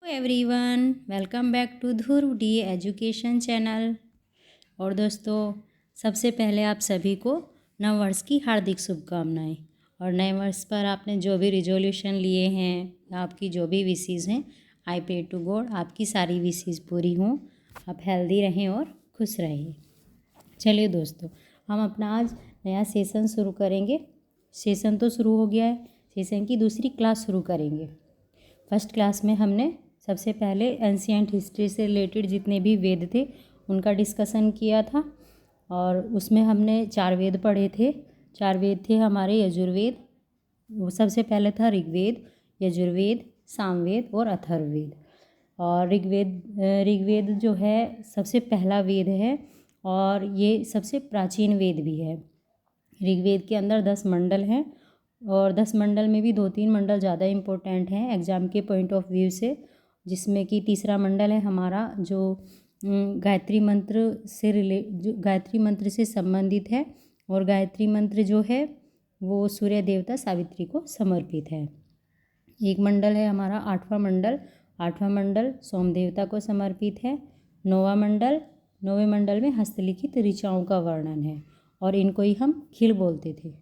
Everyone, welcome back to Dhruv D education channel. और दोस्तों, सबसे पहले आप सभी को नव वर्ष की हार्दिक शुभकामनाएं। और नए वर्ष पर आपने जो भी रिजोल्यूशन लिए हैं, आपकी जो भी विशेज़ हैं, आई प्रे टू गॉड आपकी सारी विशेज़ पूरी हों, आप हेल्दी रहें और खुश रहें। चलिए दोस्तों, हम अपना आज नया सेशन शुरू करेंगे। सेशन तो शुरू हो गया है, सेशन की दूसरी क्लास शुरू करेंगे। फर्स्ट क्लास में हमने सबसे पहले एंशिएंट हिस्ट्री से रिलेटेड जितने भी वेद थे उनका डिस्कशन किया था। और उसमें हमने 4 वेद पढ़े थे। 4 वेद थे हमारे यजुर्वेद, वो सबसे पहले था ऋग्वेद, यजुर्वेद, सामवेद और अथर्ववेद। और ऋग्वेद जो है सबसे पहला वेद है और ये सबसे प्राचीन वेद भी है। ऋग्वेद के अंदर 10 मंडल हैं और 10 मंडल में भी 2-3 मंडल ज़्यादा इम्पोर्टेंट हैं एग्ज़ाम के पॉइंट ऑफ व्यू से, जिसमें कि तीसरा मंडल है हमारा जो गायत्री मंत्र से संबंधित है। और गायत्री मंत्र जो है वो सूर्य देवता सावित्री को समर्पित है। एक मंडल है हमारा आठवां मंडल सोम देवता को समर्पित है। नौवें मंडल में हस्तलिखित ऋचाओं का वर्णन है और इनको ही हम खिल बोलते थे।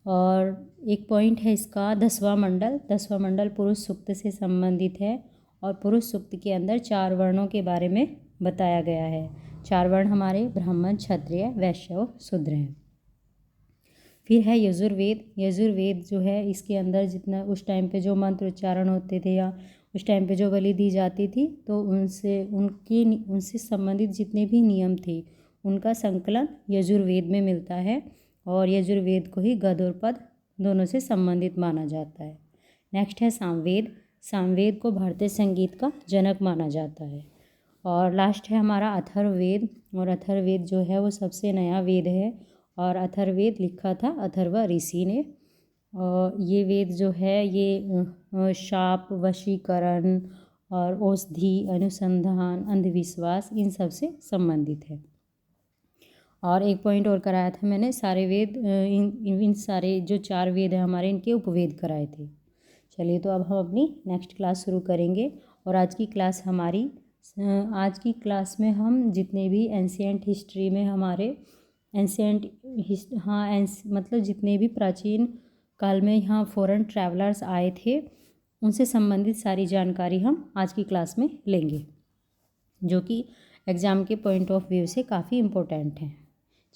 और एक पॉइंट है इसका 10वां मंडल पुरुष सूक्त से संबंधित है और पुरुष सूक्त के अंदर 4 वर्णों के बारे में बताया गया है। 4 वर्ण हमारे ब्राह्मण, क्षत्रिय, वैश्य और शूद्र हैं। फिर है यजुर्वेद जो है, इसके अंदर जितना उस टाइम पे जो मंत्र उच्चारण होते थे या उस टाइम पे जो बलि दी जाती थी, तो उनसे संबंधित जितने भी नियम थे उनका संकलन यजुर्वेद में मिलता है। और यजुर्वेद को ही गद्य और पद्य दोनों से संबंधित माना जाता है। नेक्स्ट है सामवेद को भारतीय संगीत का जनक माना जाता है। और लास्ट है हमारा अथर्ववेद, और अथर्ववेद जो है वो सबसे नया वेद है और अथर्ववेद लिखा था अथर्व ऋषि ने। ये वेद जो है ये शाप, वशीकरण और औषधि, अनुसंधान, अंधविश्वास इन सब से संबंधित है। और एक पॉइंट और कराया था मैंने, सारे वेद इन सारे जो 4 वेद हैं हमारे, इनके उपवेद कराए थे। चलिए, तो अब हम अपनी नेक्स्ट क्लास शुरू करेंगे। और आज की क्लास में हम जितने भी एंशिएंट हिस्ट्री में हमारे मतलब जितने भी प्राचीन काल में यहाँ फॉरेन ट्रैवलर्स आए थे उनसे संबंधित सारी जानकारी हम आज की क्लास में लेंगे, जो कि एग्ज़ाम के पॉइंट ऑफ व्यू से काफ़ी इम्पोर्टेंट हैं।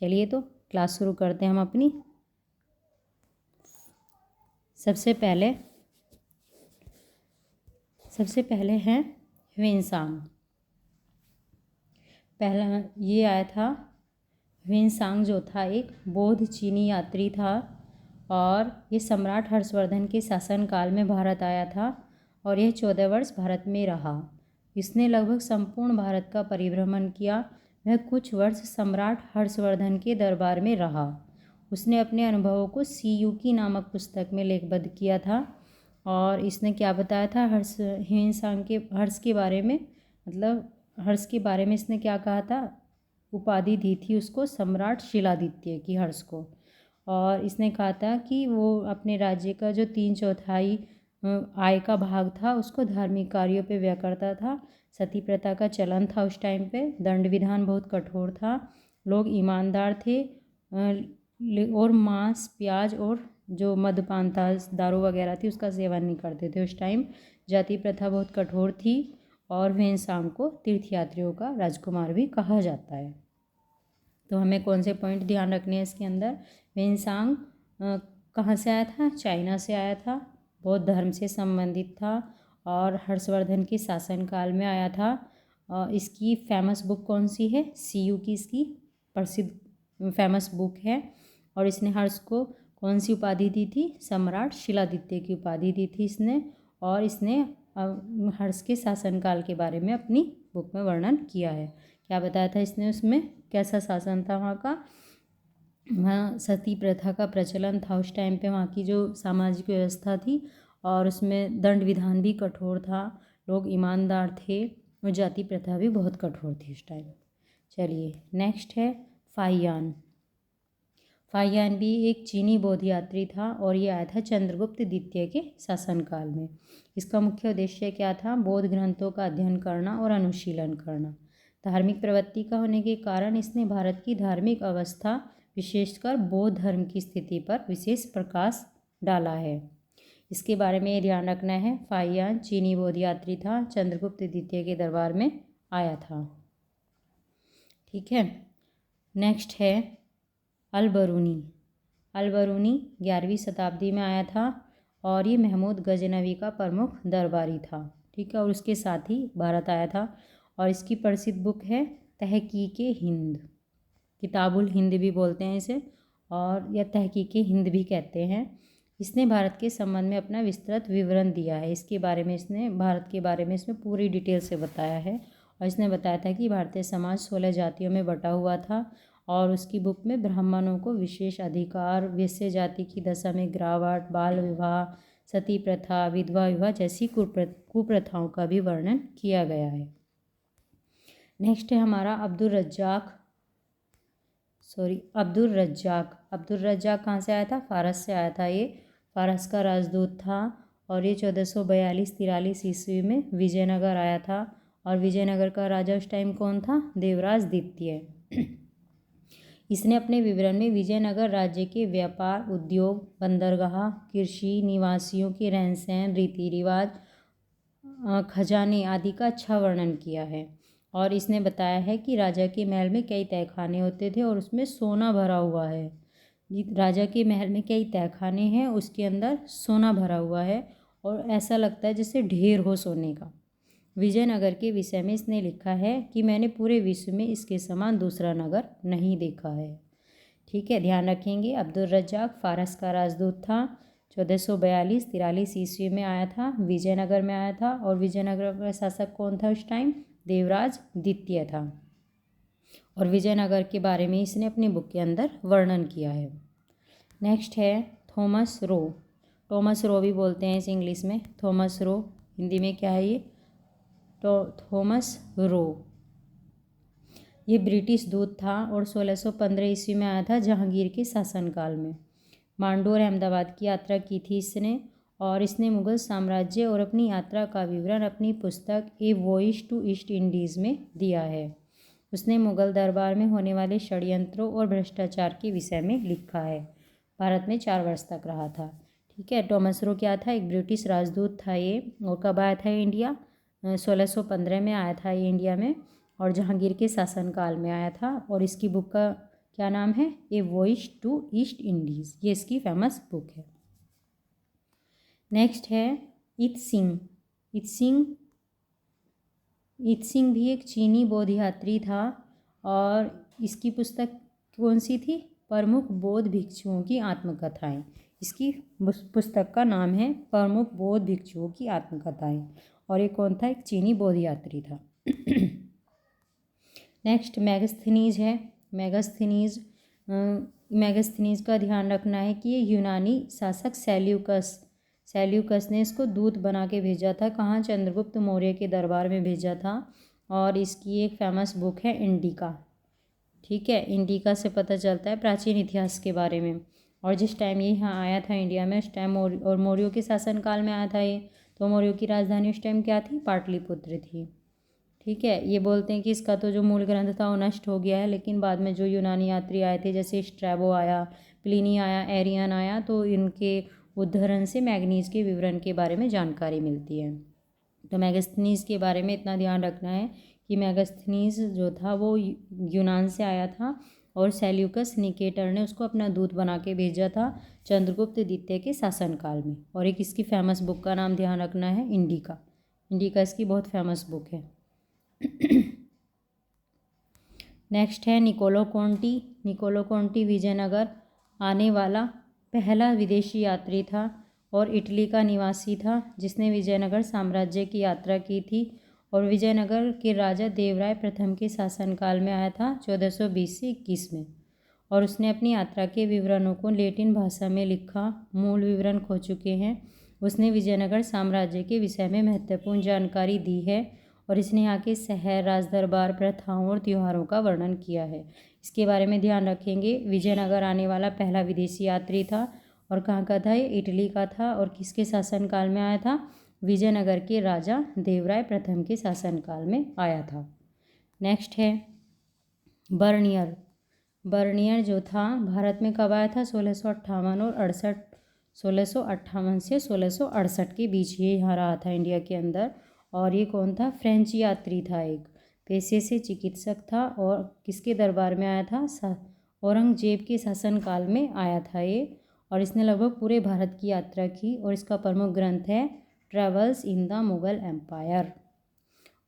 चलिए, तो क्लास शुरू करते हैं हम अपनी। सबसे पहले हैं ह्वेनसांग। पहला ये आया था, ह्वेनसांग जो था एक बौद्ध चीनी यात्री था और ये सम्राट हर्षवर्धन के शासनकाल में भारत आया था और यह 14 वर्ष भारत में रहा। इसने लगभग संपूर्ण भारत का परिभ्रमण किया। वह कुछ वर्ष सम्राट हर्षवर्धन के दरबार में रहा। उसने अपने अनुभवों को सीयूकी नामक पुस्तक में लेखबद्ध किया था। और इसने क्या बताया था हर्ष के बारे में, मतलब हर्ष के बारे में इसने क्या कहा था, उपाधि दी थी उसको सम्राट शिलादित्य की हर्ष को। और इसने कहा था कि वो अपने राज्य का जो 3/4 आय का भाग था उसको धार्मिक कार्यों पे व्यय करता था। सती प्रथा का चलन था उस टाइम पे। दंड विधान बहुत कठोर था। लोग ईमानदार थे और मांस, प्याज और जो मदपान था, दारू वगैरह थी, उसका सेवन नहीं करते थे उस टाइम। जाति प्रथा बहुत कठोर थी और ह्वेनसांग को तीर्थयात्रियों का राजकुमार भी कहा जाता है। तो हमें कौन से पॉइंट ध्यान रखने हैं इसके अंदर। ह्वेनसांग कहाँ से आया था? चाइना से आया था, बौद्ध धर्म से संबंधित था और हर्षवर्धन के शासनकाल में आया था। इसकी फेमस बुक कौन सी है? सीयू की इसकी प्रसिद्ध फेमस बुक है। और इसने हर्ष को कौन सी उपाधि दी थी? सम्राट शिलादित्य की उपाधि दी थी इसने। और इसने हर्ष के शासनकाल के बारे में अपनी बुक में वर्णन किया है। क्या बताया था इसने उसमें? कैसा शासन था वहाँ का? वहाँ सती प्रथा का प्रचलन था उस टाइम पे, वहाँ की जो सामाजिक व्यवस्था थी, और उसमें दंड विधान भी कठोर था, लोग ईमानदार थे और जाति प्रथा भी बहुत कठोर थी उस टाइम। चलिए, नेक्स्ट है फाहियान। फाहियान भी एक चीनी बौद्ध यात्री था और ये आया था चंद्रगुप्त द्वितीय के शासनकाल में। इसका मुख्य उद्देश्य क्या था? बौद्ध ग्रंथों का अध्ययन करना और अनुशीलन करना। धार्मिक प्रवृत्ति का होने के कारण इसने भारत की धार्मिक अवस्था विशेषकर बौद्ध धर्म की स्थिति पर विशेष प्रकाश डाला है। इसके बारे में ये ध्यान रखना है, फाहियान चीनी बौद्ध यात्री था, चंद्रगुप्त द्वितीय के दरबार में आया था। ठीक है, नेक्स्ट है अल-बरूनी। अल-बरूनी 11वीं शताब्दी में आया था और ये महमूद गजनवी का प्रमुख दरबारी था। ठीक है, और उसके साथ ही भारत आया था और इसकी प्रसिद्ध बुक है तहकीके हिंद, किताबुल हिंद भी बोलते हैं इसे, और या तहकीके हिंद भी कहते हैं। इसने भारत के संबंध में अपना विस्तृत विवरण दिया है। इसके बारे में इसने भारत के बारे में इसमें पूरी डिटेल से बताया है और इसने बताया था कि भारतीय समाज 16 जातियों में बटा हुआ था और उसकी बुक में ब्राह्मणों को विशेष अधिकार, वैश्य जाति की दशा में गिरावट, बाल विवाह, सती प्रथा, विधवा विवाह जैसी कुप्रथाओं का भी वर्णन किया गया है। नेक्स्ट है हमारा अब्दुल रज्जाक। अब्दुल रज्जाक कहाँ से आया था? फारस से आया था। ये फारस का राजदूत था और ये 1442-43 ईस्वी में विजयनगर आया था और विजयनगर का राजा उस टाइम कौन था? देवराज द्वितीय। इसने अपने विवरण में विजयनगर राज्य के व्यापार, उद्योग, बंदरगाह, कृषि, निवासियों के रहन सहन, रीति रिवाज, खजाने आदि का अच्छा वर्णन किया है और इसने बताया है कि राजा के महल में कई तहखाने होते थे और उसमें सोना भरा हुआ है। राजा के महल में कई तहखाने हैं, उसके अंदर सोना भरा हुआ है और ऐसा लगता है जैसे ढेर हो सोने का। विजयनगर के विषय में इसने लिखा है कि मैंने पूरे विश्व में इसके समान दूसरा नगर नहीं देखा है। ठीक है, ध्यान रखेंगे। अब्दुल रज्जाक फारस का राजदूत था, 1442-43 ईस्वी में आया था, विजयनगर में आया था और विजयनगर का शासक कौन था उस टाइम? देवराज द्वितीय था और विजयनगर के बारे में इसने अपनी बुक के अंदर वर्णन किया है। नेक्स्ट है थॉमस रो। थॉमस रो भी बोलते हैं इस इंग्लिश में, थॉमस रो, हिंदी में क्या है ये? तो थॉमस रो ये ब्रिटिश दूत था और 1615 ईस्वी में आया था जहांगीर के शासनकाल में। मांडू और अहमदाबाद की यात्रा की थी इसने और इसने मुगल साम्राज्य और अपनी यात्रा का विवरण अपनी पुस्तक a voyage to East Indies में दिया है। उसने मुगल दरबार में होने वाले षड्यंत्रों और भ्रष्टाचार के विषय में लिखा है। भारत में 4 वर्ष तक रहा था। ठीक है, थॉमस रो क्या था? एक ब्रिटिश राजदूत था ये। और कब आया था ये इंडिया? 1615 में आया था ये इंडिया में और जहांगीर के शासनकाल में आया था और इसकी बुक का क्या नाम है? A voyage to East Indies, ये इसकी फेमस बुक है। नेक्स्ट है इत सिंह। इत सिंह भी एक चीनी बौद्ध यात्री था और इसकी पुस्तक कौन सी थी? प्रमुख बौद्ध भिक्षुओं की आत्मकथाएं। इसकी पुस्तक का नाम है प्रमुख बौद्ध भिक्षुओं की आत्मकथाएं और ये कौन था? एक चीनी बौद्ध यात्री था। नेक्स्ट मैगस्थनीज है। मैगस्थनीज का ध्यान रखना है कि ये यूनानी शासक सेल्यूकस ने इसको दूत बना के भेजा था। कहाँ? चंद्रगुप्त मौर्य के दरबार में भेजा था और इसकी एक फेमस बुक है इंडिका। ठीक है, इंडिका से पता चलता है प्राचीन इतिहास के बारे में और जिस टाइम ये यहाँ आया था इंडिया में उस टाइम मौर्यों के शासनकाल में आया था ये। तो मौर्यों की राजधानी उस टाइम क्या थी? पाटलिपुत्र थी। ठीक है, ये बोलते हैं कि इसका तो जो मूल ग्रंथ था वो नष्ट हो गया है, लेकिन बाद में जो यूनानी यात्री आए थे जैसे स्ट्रैबो आया, प्लिनी आया, एरियन आया, तो इनके उद्धरण से मैगनीज के विवरण के बारे में जानकारी मिलती है। तो मैगस्थनीज के बारे में इतना ध्यान रखना है कि मैगस्थनीज जो था वो यूनान से आया था और सेल्यूकस निकेटर ने उसको अपना दूत बना के भेजा था चंद्रगुप्त द्वितीय के शासनकाल में। और एक इसकी फेमस बुक का नाम ध्यान रखना है इंडिका। इंडिका इसकी बहुत फेमस बुक है। नेक्स्ट है निकोलो कोंटी विजयनगर आने वाला पहला विदेशी यात्री था और इटली का निवासी था जिसने विजयनगर साम्राज्य की यात्रा की थी और विजयनगर के राजा देवराय प्रथम के शासनकाल में आया था 1420 से 21 में और उसने अपनी यात्रा के विवरणों को लैटिन भाषा में लिखा। मूल विवरण खो चुके हैं। उसने विजयनगर साम्राज्य के विषय में महत्वपूर्ण जानकारी दी है और इसने यहाँ के शहर, राजदरबार, प्रथाओं और त्योहारों का वर्णन किया है। इसके बारे में ध्यान रखेंगे। विजयनगर आने वाला पहला विदेशी यात्री था और कहाँ का था ये? इटली का था। और किसके शासनकाल में आया था? विजयनगर के राजा देवराय प्रथम के शासनकाल में आया था। नेक्स्ट है बर्नियर। बर्नियर जो था भारत में कब आया था? 1658 और 1658 से 1668 के बीच ये यहाँ रहा था इंडिया के अंदर। और ये कौन था? फ्रेंच यात्री था, एक पेशे से चिकित्सक था। और किसके दरबार में आया था? औरंगजेब के शासनकाल में आया था ये। और इसने लगभग पूरे भारत की यात्रा की और इसका प्रमुख ग्रंथ है travels in the Mughal empire.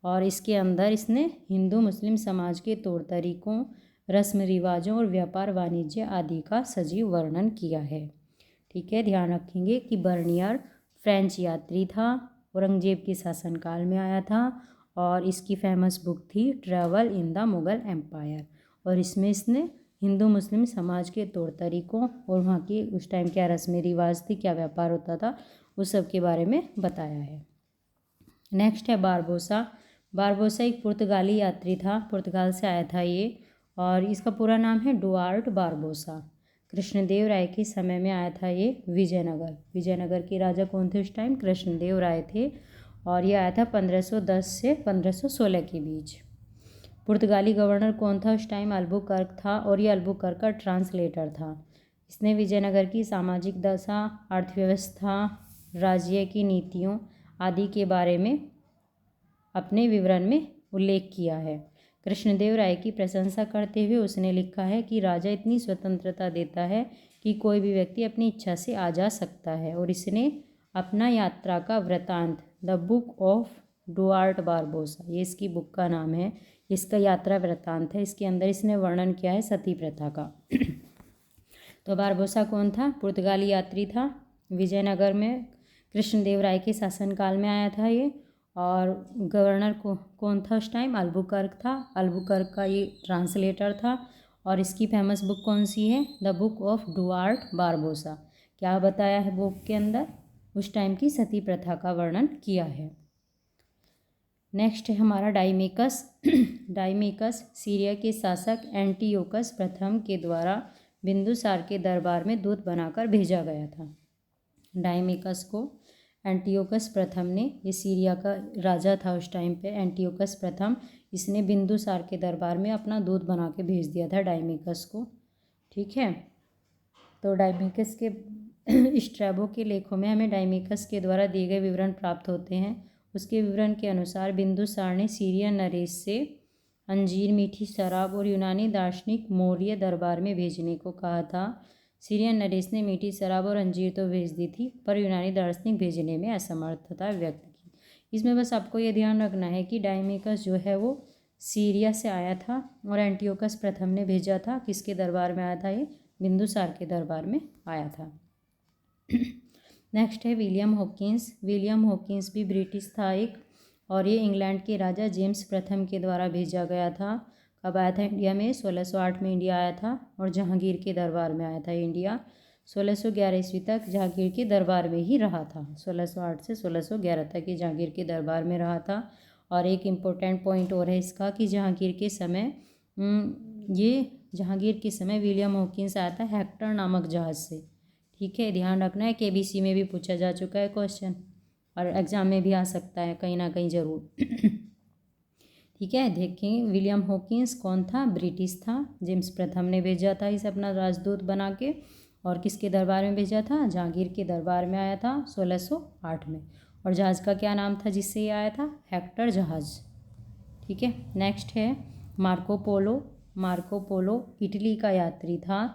और इसके अंदर इसने हिंदू मुस्लिम समाज के तौर तरीक़ों, रस्म रिवाजों और व्यापार वाणिज्य आदि का सजीव वर्णन किया है। ठीक है, ध्यान रखेंगे कि बर्नियर फ्रेंच यात्री था, औरंगजेब के शासनकाल में आया था और इसकी फेमस बुक थी travel in the Mughal empire. और इसमें इसने हिंदू मुस्लिम समाज के तौर तरीक़ों और वहाँ की उस टाइम क्या रस्म रिवाज थी, क्या व्यापार होता था, उस सब के बारे में बताया है। नेक्स्ट है बारबोसा। बारबोसा एक पुर्तगाली यात्री था, पुर्तगाल से आया था ये। और इसका पूरा नाम है डुआर्ट बारबोसा। कृष्णदेव राय के समय में आया था ये विजयनगर। विजयनगर के राजा कौन थे उस टाइम? कृष्णदेव राय थे। और ये आया था 1510 से 1516 के बीच। पुर्तगाली गवर्नर कौन था उस टाइम? अल्बुकर्क था और ये अल्बुकर्क का ट्रांसलेटर था। इसने विजयनगर की सामाजिक दशा, अर्थव्यवस्था, राज्य की नीतियों आदि के बारे में अपने विवरण में उल्लेख किया है। कृष्णदेव राय की प्रशंसा करते हुए उसने लिखा है कि राजा इतनी स्वतंत्रता देता है कि कोई भी व्यक्ति अपनी इच्छा से आ जा सकता है। और इसने अपना यात्रा का वृतांत the book of Duarte Barbosa, ये इसकी बुक का नाम है, इसका यात्रा वृतांत है। इसके अंदर इसने वर्णन किया है सती प्रथा का। तो बारबोसा कौन था? पुर्तगाली यात्री था, विजयनगर में कृष्णदेव राय के शासनकाल में आया था ये। और गवर्नर कौन था उस टाइम? अल्बुकर्क था। अल्बुकर्क का ये ट्रांसलेटर था। और इसकी फेमस बुक कौन सी है? The book of Duarte Barbosa. क्या बताया है बुक के अंदर? उस टाइम की सती प्रथा का वर्णन किया है। नेक्स्ट है हमारा डाइमेकस। डाइमेकस सीरिया के शासक एंटियोकस प्रथम के द्वारा बिंदुसार के दरबार में दूत बनाकर भेजा गया था। डाइमेकस को एंटियोकस प्रथम ने, ये सीरिया का राजा था उस टाइम पे, एंटियोकस प्रथम, इसने बिंदुसार के दरबार में अपना दूत बना के भेज दिया था डाइमेकस को। ठीक है, तो डाइमेकस के स्ट्रैबो के लेखों में हमें डाइमेकस के द्वारा दिए गए विवरण प्राप्त होते हैं। उसके विवरण के अनुसार बिंदुसार ने सीरियन नरेश से अंजीर, मीठी शराब और यूनानी दार्शनिक मौर्य दरबार में भेजने को कहा था। सीरियन नरेश ने मीठी शराब और अंजीर तो भेज दी थी, पर यूनानी दार्शनिक भेजने में असमर्थता व्यक्त की। इसमें बस आपको ये ध्यान रखना है कि डाइमेकस जो है वो सीरिया से आया था और एंटियोकस प्रथम ने भेजा था। किसके दरबार में आया था ये? बिंदुसार के दरबार में आया था। नेक्स्ट है विलियम हॉकिंस। विलियम हॉकिंस भी ब्रिटिश था एक, और ये इंग्लैंड के राजा जेम्स प्रथम के द्वारा भेजा गया था। कब आया था इंडिया में? 1608 में इंडिया आया था और जहांगीर के दरबार में आया था इंडिया। 1611 ईस्वी तक जहांगीर के दरबार में ही रहा था। 1608 से 1611 तक ये जहांगीर के दरबार में रहा था। और एक इम्पोर्टेंट पॉइंट और है इसका कि जहांगीर के समय विलियम हॉकिंस आया था हेक्टर नामक जहाज़ से। ठीक है, ध्यान रखना है, केबीसी में भी पूछा जा चुका है क्वेश्चन और एग्ज़ाम में भी आ सकता है कहीं ना कहीं ज़रूर। ठीक है, देखें विलियम हॉकिंस कौन था? ब्रिटिश था। जेम्स प्रथम ने भेजा था इसे अपना राजदूत बना के। और किसके दरबार में भेजा था? जहांगीर के दरबार में आया था 1608 में। और जहाज़ का क्या नाम था जिससे ये आया था? हेक्टर जहाज़। ठीक है, नेक्स्ट है Marco Polo. Marco Polo Italy का यात्री था।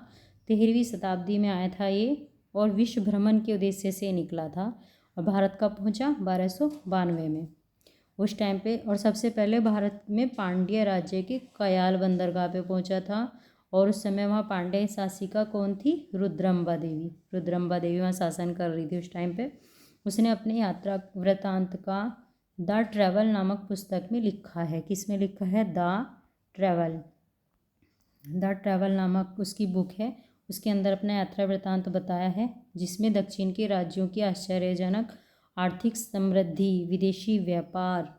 13वीं शताब्दी में आया था ये और विश्व भ्रमण के उद्देश्य से निकला था। और भारत कब पहुंचा? 1292 में उस टाइम पे। और सबसे पहले भारत में पांड्य राज्य के कयाल बंदरगाह पे पहुंचा था। और उस समय वहाँ पांड्य शासिका कौन थी? रुद्रम्बा देवी। रुद्रम्बा देवी वहाँ शासन कर रही थी उस टाइम पे। उसने अपने यात्रा वृतांत का द ट्रैवल नामक पुस्तक में लिखा है। किस में लिखा है? The travel. द ट्रैवल नामक उसकी बुक है, उसके अंदर अपना यात्रा वृतांत बताया है, जिसमें दक्षिण के राज्यों की आश्चर्यजनक आर्थिक समृद्धि, विदेशी व्यापार,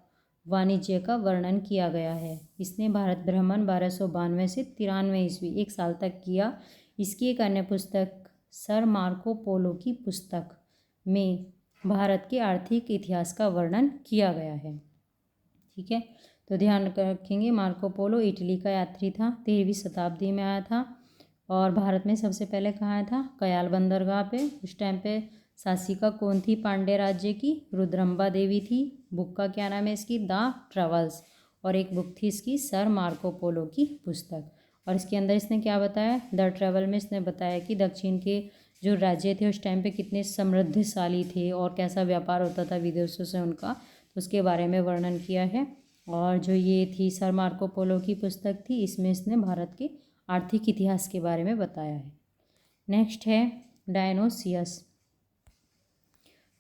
वाणिज्य का वर्णन किया गया है। इसने भारत भ्रमण 1292 से 93 ईस्वी 1 साल तक किया। इसकी एक अन्य पुस्तक सर मार्को पोलो की पुस्तक में भारत के आर्थिक इतिहास का वर्णन किया गया है। ठीक है, तो ध्यान रखेंगे मार्को पोलो इटली का यात्री था, 13वीं शताब्दी में आया था और भारत में सबसे पहले कहाँ आया था? कयाल बंदरगाह पे। उस टाइम पे शासिका कौन थी पांड्य राज्य की? रुद्रम्बा देवी थी। बुक का क्या नाम है इसकी? The travels. और एक बुक थी इसकी सर मार्को पोलो की पुस्तक। और इसके अंदर इसने क्या बताया? द ट्रेवल में इसने बताया कि दक्षिण के जो राज्य थे उस टाइम पे कितने समृद्धशाली थे और कैसा व्यापार होता था विदेशों से उनका, तो उसके बारे में वर्णन किया है। और जो ये थी सर मार्को पोलो की पुस्तक थी, इसमें इसने भारत के आर्थिक इतिहास के बारे में बताया है। नेक्स्ट है डायनोसियस।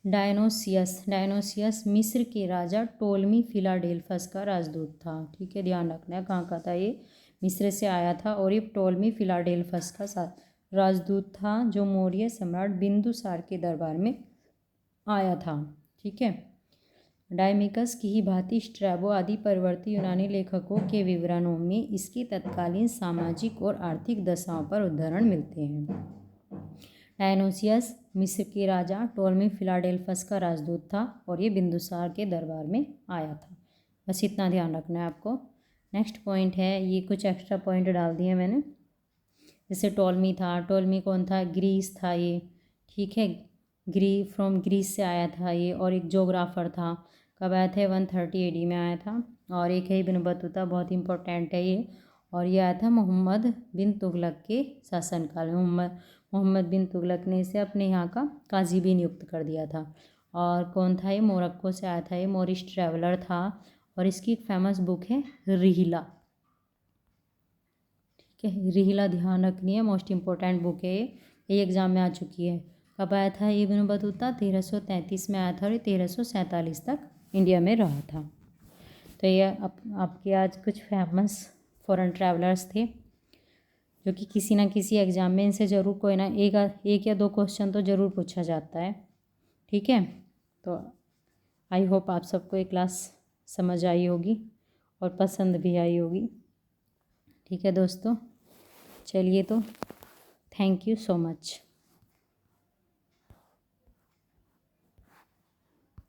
डायनोसियस मिस्र के राजा टोलमी फिलाडेल्फस का राजदूत था। ठीक है, ध्यान रखना है कहाँ का था ये? मिस्र से आया था और ये टोलमी फिलाडेल्फस का राजदूत था जो मौर्य सम्राट बिंदुसार के दरबार में आया था। ठीक है, डायमिकस की ही भांति स्ट्रैबो आदि परवर्ती यूनानी लेखकों के विवरणों में इसकी तत्कालीन सामाजिक और आर्थिक दशाओं पर उदाहरण मिलते हैं। डायनोसियस मिस्र के राजा टोलमी फिलाडेल्फस का राजदूत था और ये बिंदुसार के दरबार में आया था। बस इतना ध्यान रखना है आपको। नेक्स्ट पॉइंट है, ये कुछ एक्स्ट्रा पॉइंट डाल दिए मैंने। जैसे टोलमी था, टोलमी कौन था? ग्रीस था ये। ठीक है, फ्रॉम ग्रीस से आया था ये और एक जोग्राफर था। कब आया था? 130 AD में आया था। और एक है इब्न बतूता, बहुत इंपॉर्टेंट है ये, और ये आया था मोहम्मद बिन तुगलक के शासनकाल में। मोहम्मद बिन तुगलक ने इसे अपने यहाँ का काजी भी नियुक्त कर दिया था। और कौन था ये? मोरक्को से आया था ये, मोरिश ट्रैवलर था। और इसकी एक फेमस बुक है रिहिला। ठीक है, रिहिला ध्यान रखनी है, मोस्ट इम्पोर्टेंट बुक है ये एग्जाम में आ चुकी है। कब आया था ये इब्न बतूता? 1333 में आया था और 1347 तक इंडिया में रहा था। तो ये आपके आज कुछ फेमस फॉरेन ट्रैवलर्स थे जो कि किसी ना किसी एग्ज़ाम में इनसे ज़रूर कोई ना एक या दो क्वेश्चन तो ज़रूर पूछा जाता है। ठीक है, तो आई होप आप सबको ये क्लास समझ आई होगी और पसंद भी आई होगी। ठीक है दोस्तों, चलिए तो थैंक यू सो मच।